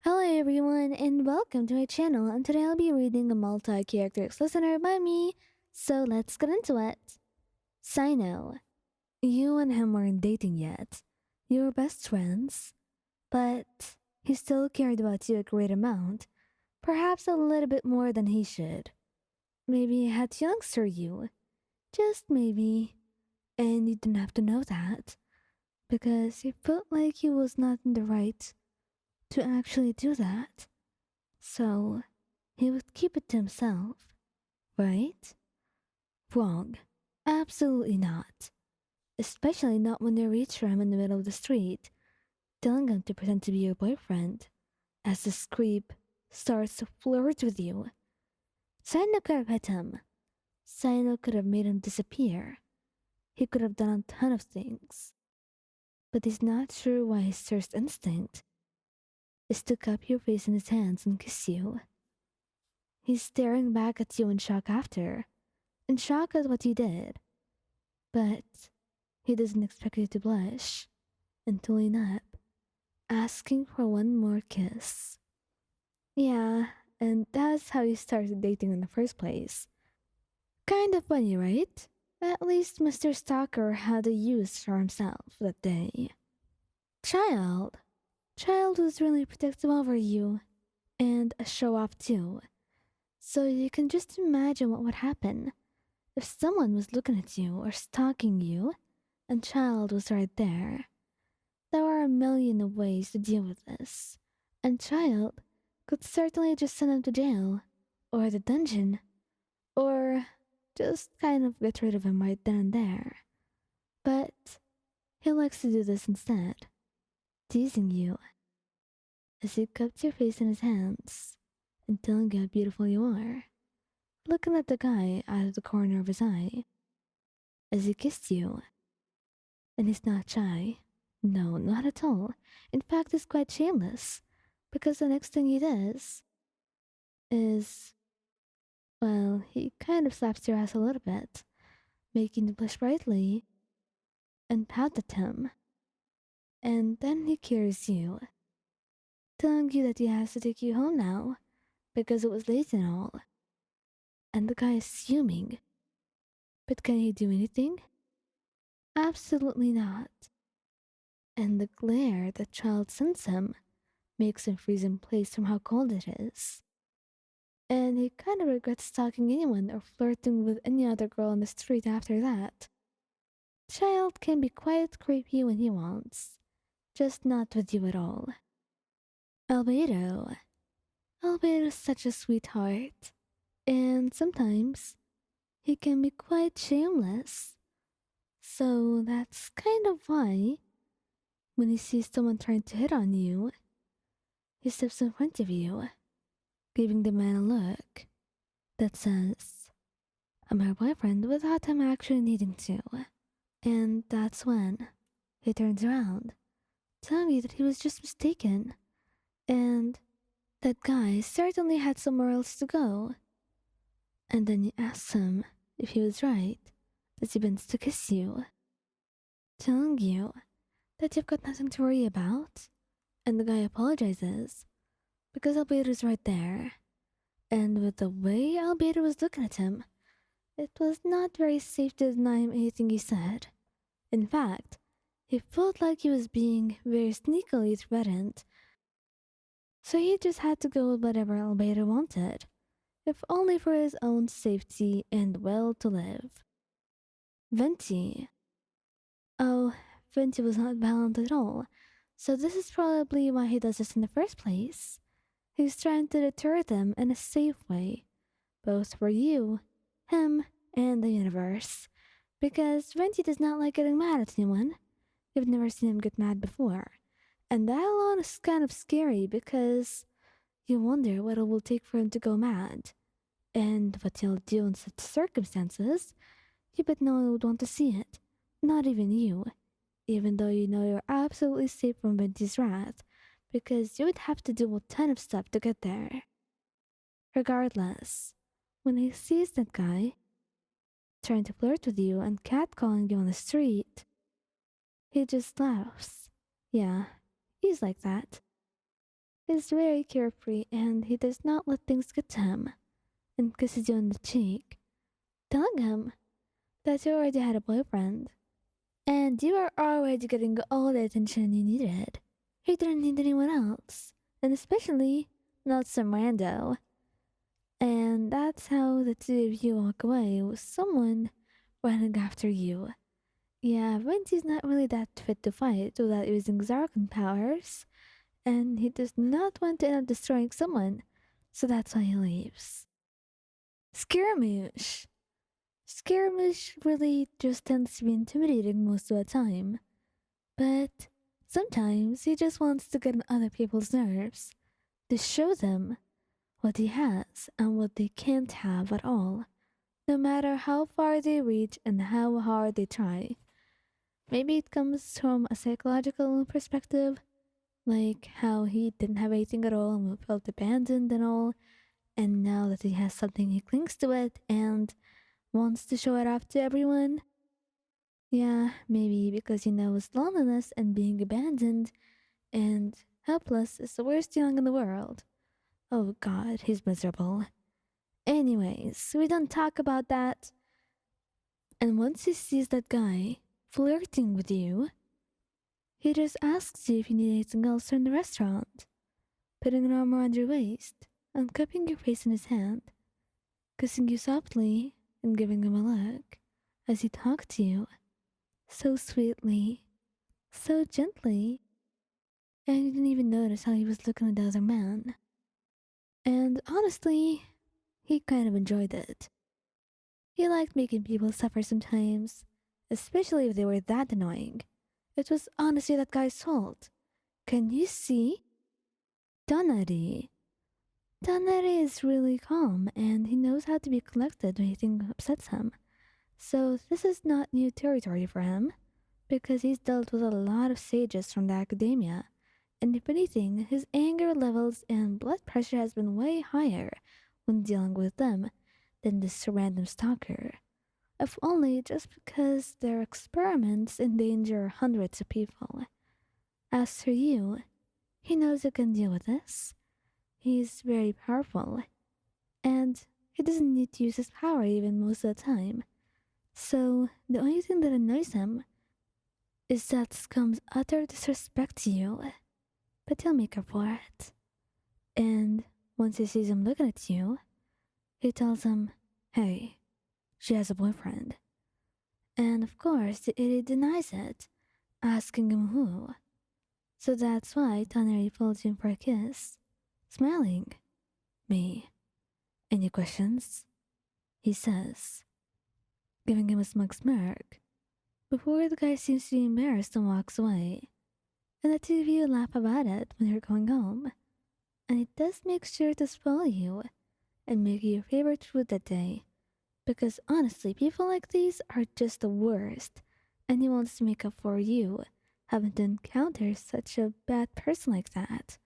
Hello everyone and welcome to my channel, and today I'll be reading a multi-characters listener by me, so let's get into it. Cyno. You and him weren't dating yet. You were best friends, but he still cared about you a great amount, perhaps a little bit more than he should. Maybe he had feelings for you, just maybe, and you didn't have to know that, because he felt like he was not in the right to actually do that. So, he would keep it to himself, right? Wrong. Absolutely not. Especially not when you reach for him in the middle of the street, telling him to pretend to be your boyfriend, as this creep starts to flirt with you. Cyno could have hit him. Cyno could have made him disappear. He could have done a ton of things. But he's not sure why his first instinct is to cup your face in his hands and kiss you. He's staring back at you in shock after, in shock at what you did. But he doesn't expect you to blush and to lean up, asking for one more kiss. Yeah, and that's how you started dating in the first place. Kind of funny, right? At least Mr. Stalker had a use for himself that day. Child. Child was really protective over you, and a show-off too. So you can just imagine what would happen if someone was looking at you or stalking you and Child was right there. There are a million of ways to deal with this, and Child could certainly just send him to jail, or the dungeon, or just kind of get rid of him right then and there. But he likes to do this instead, teasing you as he cups your face in his hands and telling you how beautiful you are, looking at the guy out of the corner of his eye as he kissed you. And he's not shy. No, not at all. In fact, he's quite shameless, because the next thing he does is, well, he kind of slaps your ass a little bit, making you blush brightly, and pout at him. And then he carries you, telling you that he has to take you home now, because it was late and all. And the guy is fuming. But can he do anything? Absolutely not. And the glare that Child sends him makes him freeze in place from how cold it is. And he kind of regrets stalking anyone or flirting with any other girl on the street after that. Child can be quite creepy when he wants, just not with you at all. Albedo. Albedo's such a sweetheart, and sometimes he can be quite shameless. So that's kind of why, when he sees someone trying to hit on you, he steps in front of you, giving the man a look that says, "I'm her boyfriend," without him actually needing to. And that's when he turns around, telling you that he was just mistaken, and that guy certainly had somewhere else to go. And then you ask him if he was right, as he bends to kiss you, telling you that you've got nothing to worry about. And the guy apologizes, because Albedo's right there. And with the way Albedo was looking at him, it was not very safe to deny him anything he said. In fact, he felt like he was being very sneakily threatened. So he just had to go with whatever Albedo wanted, if only for his own safety and will to live. Venti. Oh, Venti was not violent at all, so this is probably why he does this in the first place. He's trying to deter them in a safe way, both for you, him, and the universe, because Venti does not like getting mad at anyone. You've never seen him get mad before, and that alone is kind of scary because you wonder what it will take for him to go mad, and what he'll do in such circumstances. You bet no one would want to see it, not even you, even though you know you're absolutely safe from Venti's wrath, because you would have to do a ton of stuff to get there. Regardless, when he sees that guy trying to flirt with you and catcalling you on the street, he just laughs. Yeah, he's like that. He's very carefree and he does not let things get to him and kisses you on the cheek, telling him that you already had a boyfriend and you are already getting all the attention you needed. He didn't need anyone else, and especially not some rando. And that's how the two of you walk away with someone running after you. Yeah, Venti's not really that fit to fight without using Zarkan powers, and he does not want to end up destroying someone, so that's why he leaves. Scaramouche. Scaramouche really just tends to be intimidating most of the time, but sometimes he just wants to get on other people's nerves, to show them what he has and what they can't have at all, no matter how far they reach and how hard they try. Maybe it comes from a psychological perspective, like how he didn't have anything at all and felt abandoned and all, and now that he has something he clings to it and wants to show it off to everyone. Yeah, maybe because he knows loneliness and being abandoned and helpless is the worst feeling in the world. Oh god, he's miserable. Anyways, we don't talk about that. And once he sees that guy flirting with you, he just asks you if you need anything else from the restaurant, putting an arm around your waist and cupping your face in his hand, kissing you softly and giving him a look as he talks to you so sweetly, so gently, and you didn't even notice how he was looking at the other man. And honestly, he kind of enjoyed it. He liked making people suffer sometimes, especially if they were that annoying. It was honestly that guy's fault. Can you see? Tighnari. Tighnari is really calm and he knows how to be collected when anything upsets him. So this is not new territory for him, because he's dealt with a lot of sages from the academia, and if anything, his anger levels and blood pressure has been way higher when dealing with them than this random stalker. If only just because their experiments endanger hundreds of people. As for you, he knows you can deal with this. He's very powerful, and he doesn't need to use his power even most of the time. So the only thing that annoys him is that Scum's utter disrespect to you, but he'll make up for it. And once he sees him looking at you, he tells him, hey, she has a boyfriend. And of course, the idiot denies it, asking him who. So that's why Tighnari pulls him for a kiss, smiling. Me. Any questions? He says, giving him a smug smirk, before the guy seems to be embarrassed and walks away. And the two of you laugh about it when you're going home. And it does make sure to spoil you and make you your favorite food that day. Because honestly, people like these are just the worst. And he wants to make up for you having to encounter such a bad person like that.